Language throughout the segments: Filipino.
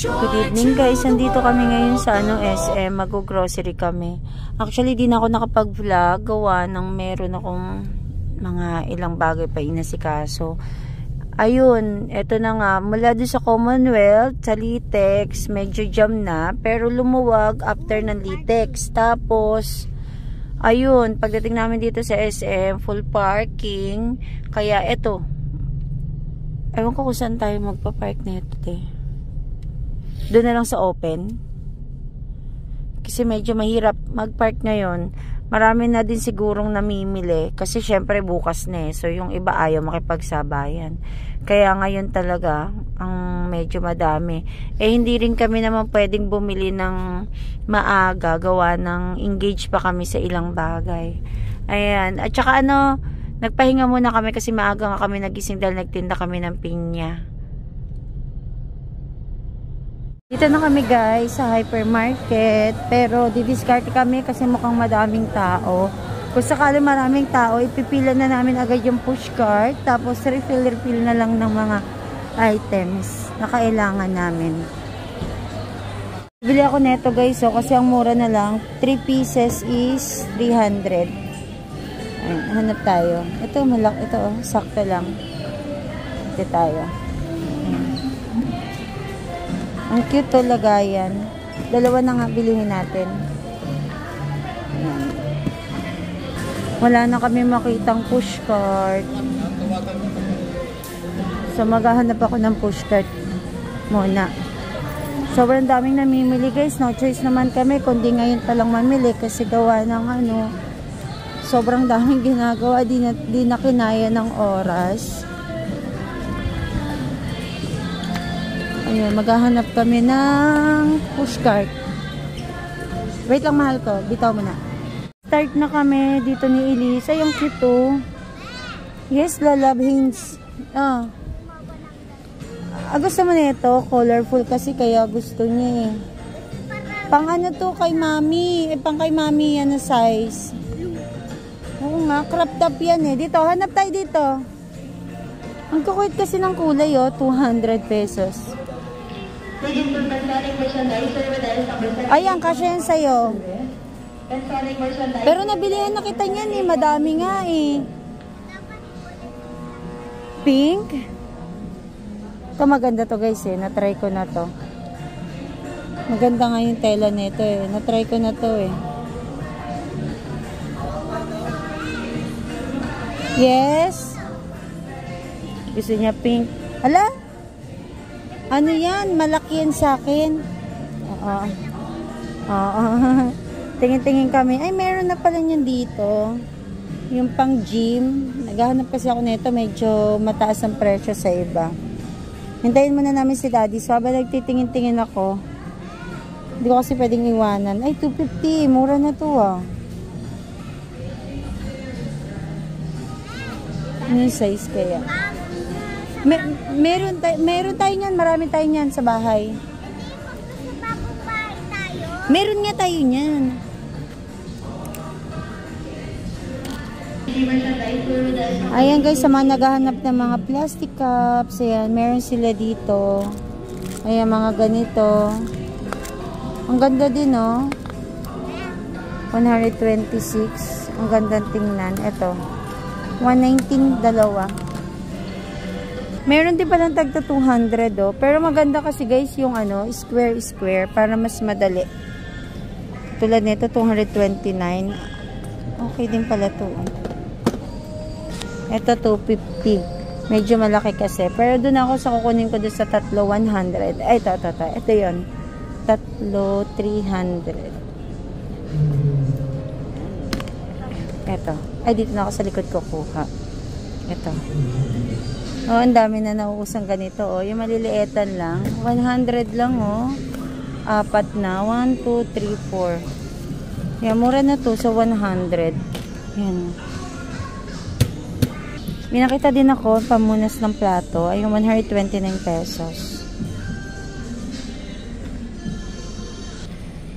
Good evening guys, nandito kami ngayon sa SM, mag-grocery kami. Actually, di na ako nakapag-vlog, gawa ng meron akong mga ilang bagay pa inasikaso. Ayun, eto na nga, mula doon sa Commonwealth, sa Litex, medyo jam na, pero lumuwag after ng Litex. Tapos, ayun, pagdating namin dito sa SM, full parking, kaya eto, ewan ko kung saan tayo magpa-park na ito, doon na lang sa open. Kasi medyo mahirap mag-park ngayon. Marami na din sigurong namimili. Kasi syempre bukas na So yung iba ayaw makipagsabayan. Kaya ngayon talaga, ang medyo madami. Hindi rin kami naman pwedeng bumili ng maaga. Gawa ng engage pa kami sa ilang bagay. Ayan. At saka nagpahinga muna kami kasi maaga nga kami nagising dahil nagtinda kami ng pinya. Dito na kami guys sa hypermarket, pero didiscard kami kasi mukhang madaming tao. Kung sakali maraming tao, ipipila na namin agad yung push cart, tapos refill na lang ng mga items na kailangan namin. Bili ako neto guys, kasi ang mura na lang, 3 pieces is 300. Ayun, hanap tayo. Ito malaki, ito sakto lang. Ito tayo. Ang cute to, lagayan. Dalawa na nga bilihin natin. Ayan. Wala na kami makitang push cart. So maghahanap ako ng push cart muna. Sobrang daming namimili guys. No choice naman kami kundi ngayon palang mamili kasi gawa ng sobrang daming ginagawa. Di na kinaya ng oras. Ayan, maghahanap kami ng push cart. Wait lang mahal ko, bitaw mo na. Start na kami dito ni Elisa. Yung cute oh. Yes, Love Hints. Gusto mo na ito, colorful kasi kaya gusto niya Pang to kay mami. Pang kay mami yan na size. Oo nga, crop top yan Dito, hanap tayo dito. Ang kukuit kasi ng kulay 200 pesos. Ayan, kasya yan sa'yo. Pero nabilihan na kita niyan madami nga Pink. Ito maganda to guys na-try ko na to. Maganda nga yung tela nito na-try ko na to Yes. Gusto niya pink. Hala? Ano yan? Malaki yan sa akin. Tingin-tingin kami. Ay, meron na pala niyan dito. Yung pang gym. Naghahanap kasi ako nito. Medyo mataas ang presyo sa iba. Hintayin muna namin si Daddy. So, habang nagtitingin-tingin ako, hindi ko kasi pwedeng iwanan. Ay, 250. Mura na to Ano yung size kaya? Meron tayo niyan, marami tayo niyan sa bahay. Meron nga tayo niyan. Ayan guys, sa mga naghahanap ng mga plastic cups, ayan, meron sila dito. Ayan, mga ganito. Ang ganda din 126. Ang ganda tingnan. Ito. 119 dalawa. Meron din palang tagta 200 pero maganda kasi guys yung square para mas madali. Tulad nito 229. Okay din pala to. Ito 250. Medyo malaki kasi. Pero doon ako sa kukunin ko doon sa tatlo 100. Ay, ito. Ito yun. Tatlo 300. Ito. Ay, dito na ako sa likod ko kuha. Ito. Ang dami na nauusang ganito yung maliliitan lang 100 lang 4 na 1, 2, 3, 4 yan, mura na to sa 100 yan Minakita din ako pamunas ng plato ay 129 pesos.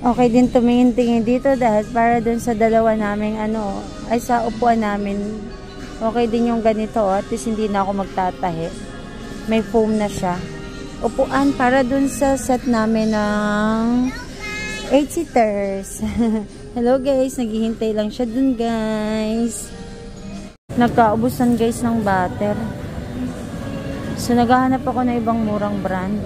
Okay din tumingin-tingin dito dahil para dun sa dalawa naming ay sa upuan namin. Okay din yung ganito at least hindi na ako magtatahi. May foam na siya. upuan para dun sa set namin ng 8-seaters. Hello guys, naghihintay lang siya dun guys. Nagkaubusan guys ng butter. So naghahanap ako ng ibang murang brand.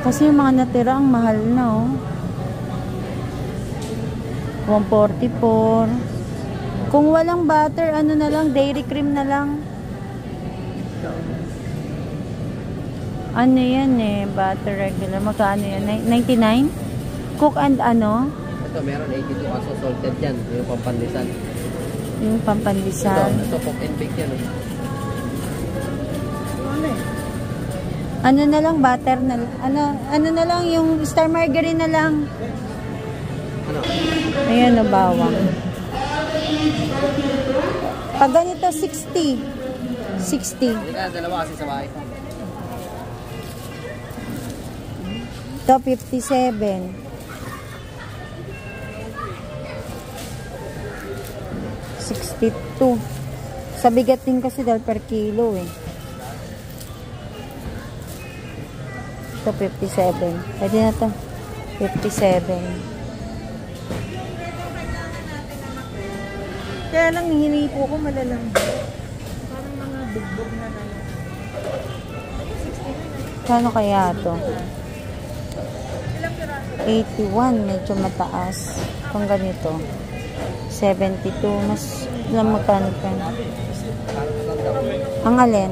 Kasi yung mga natira ang mahal na oh. 144. Kung walang butter, ano na lang, dairy cream na lang. Ano yan eh, butter regular. Magkano yan? 99? Cook and ano? Ito, meron 82 kaso salted yan. Yung pampandisan. Yung pampandisan. Ito cook and bake yan. Ano na lang, butter na lang. Ano na lang, yung star margarine na lang. Ano? Ayan o, bawang. Pag ganito, 60. 60. Hindi ka, dalawa kasi sa bahay. Ito, 57. 62. Sa bigat din kasi dahil per kilo eh. Ito, 57. Pwede na to. 57. Kaya lang hinipo ko malalang. Parang mga bugbog na lang. Kano kaya to? 81, medyo mataas. Kung ganito. 72, mas lang magkano pa. Ang alin?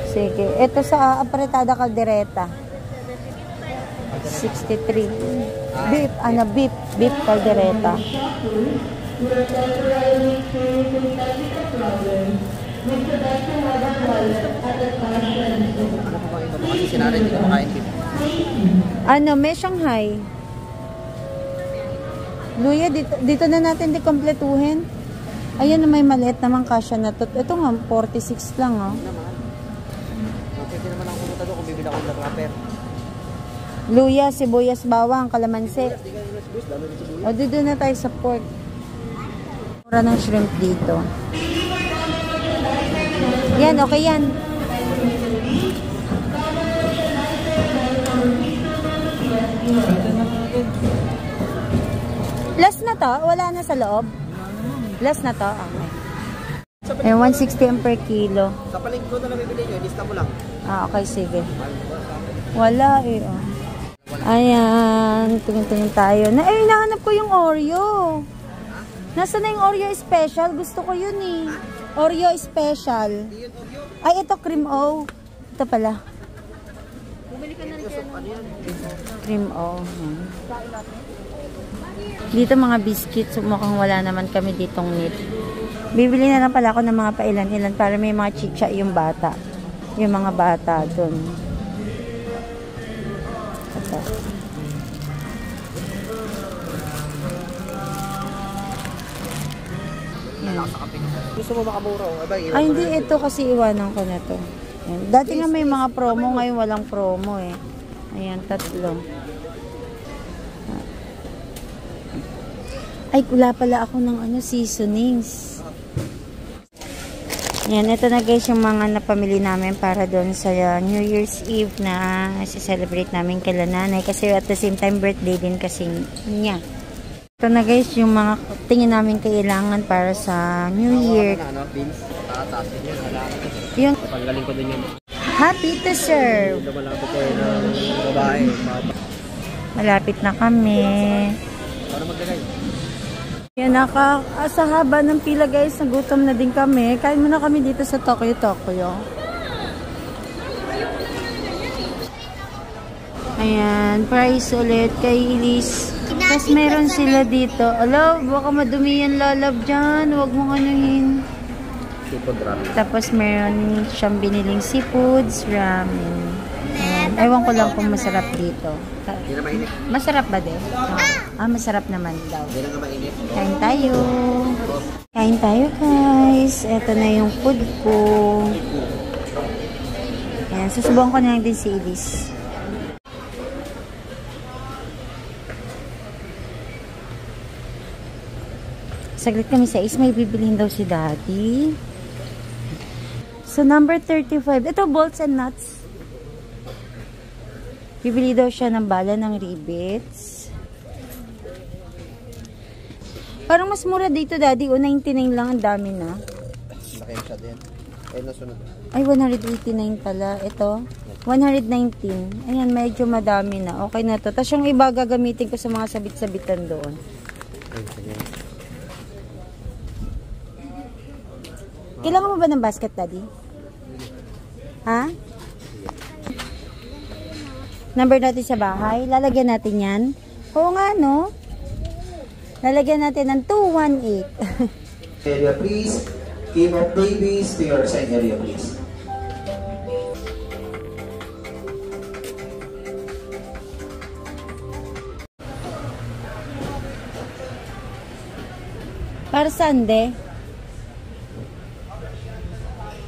Sige. Ito sa apretada caldereta. 63. Beef, beef caldereta. Kasi sinanay hindi ko makain beef. Ano, may Shanghai. Luya, dito na natin di-kompletuhin. Ayan na may maliit naman kasya na to. Ito nga, 46 lang oh. Pwede naman ako pumunta doon kung bibili ako ng wrapper. Luya, sibuyas, bawang, kalamansi. O, dito na tayo sa pork. Mura ng shrimp dito. Yan, okay yan. Last na to? Wala na sa loob? Last na to? Okay. Eh, 160 ang per kilo. Sa palengke na nabibili nyo, lista mo lang. Ah, okay, sige. Wala eh, oh. Ayan, tingin-tingin tayo. Hinahanap ko yung Oreo. Nasaan na yung Oreo Special? Gusto ko yun eh. Oreo Special. Ay, ito cream O. Ito pala. Cream O. Dito mga biscuits, mukhang wala naman kami ditong meat. Bibili na lang pala ako ng mga pailan-ilan para may mga chicha yung bata. Yung mga bata dun. Ito. Gusto mo makamura o? Ay, hindi. Ito kasi iwanan ko na to. Ayan. Dati nga may mga promo, ngayon walang promo eh. Ayan, 3. Ay, wala pala ako ng seasonings. Ayan, ito na guys yung mga napamili namin para doon sa New Year's Eve na celebrate namin kay nanay. Kasi at the same time, birthday din kasi niya. Ito na guys yung mga tingin namin kailangan para sa New Year. Yung panggaling ko din yun. Happy to serve. Malapit ko ng babae. Malapit na kami. Para maglagay. Yan, sa haba ng pila guys, nagutom na din kami. Kain muna kami dito sa Tokyo. Ayan, price ulit kay Elise. Tapos meron sila dito. Ala, baka madumi yan lalab dyan. Huwag mong anuhin. Seafood ramen. Tapos meron siyang biniling seafoods, ramen. Ayan. Ewan ko lang kung masarap dito. Hindi na mainit. Masarap ba din? Masarap naman daw. Hindi na mainit. Kain tayo. Kain tayo guys. Ito na yung food ko. Ayan, susubukan ko na lang din si Elise. Saglit kami sa is, may bibilihin daw si Daddy. So, number 35. Ito, bolts and nuts. Bibili daw siya ng bala ng rivets. Parang mas mura dito, Daddy. O, 99 lang. Ang dami na. Laki siya din. Ay, nasunod. Ay, 189 pala. Ito, 119. Ayan, medyo madami na. Okay na to. Tapos yung iba gagamitin ko sa mga sabit-sabitan doon. Ay, sige. Kailangan mo ba ng basket, Daddy? Ha? Number natin sa bahay. Lalagyan natin yan. Oo nga, no? Lalagyan natin ng 218. Area, please. Game of babies to your side area, please. Para Sunday.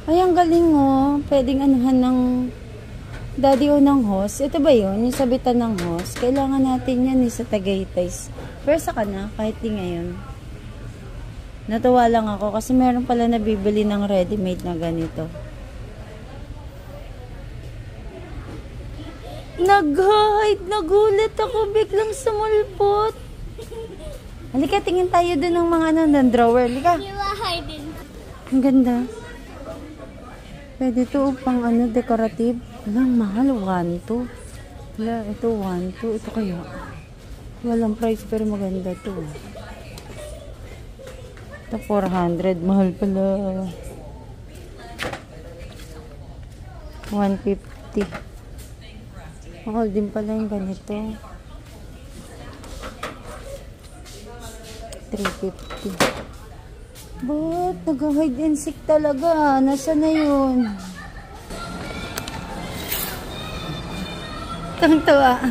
Ay, ang galing oh. Pwedeng anuhan ng Daddy o ng hose. Ito ba yun? Yung sabitan ng hose. Kailangan natin yan sa Tagaytay. Pero saka na, kahit di ngayon. Natuwa lang ako kasi meron pala nabibili ng ready-made na ganito. Nag-hide! Nagulat ako. Biglang sumulpot. Halika, tingin tayo dun ng mga ng drawer. Halika. Ang ganda. Pwede ito pang decorative. Walang mahal. 1, 2. Wala, ito 1, 2. Ito kaya. Walang price pero maganda to. Ito 400. Mahal pala. 150. Mahal din pala yung ganito. 350. Ba't nag-hide and seek talaga? Nasaan na yun? Tang-tawa.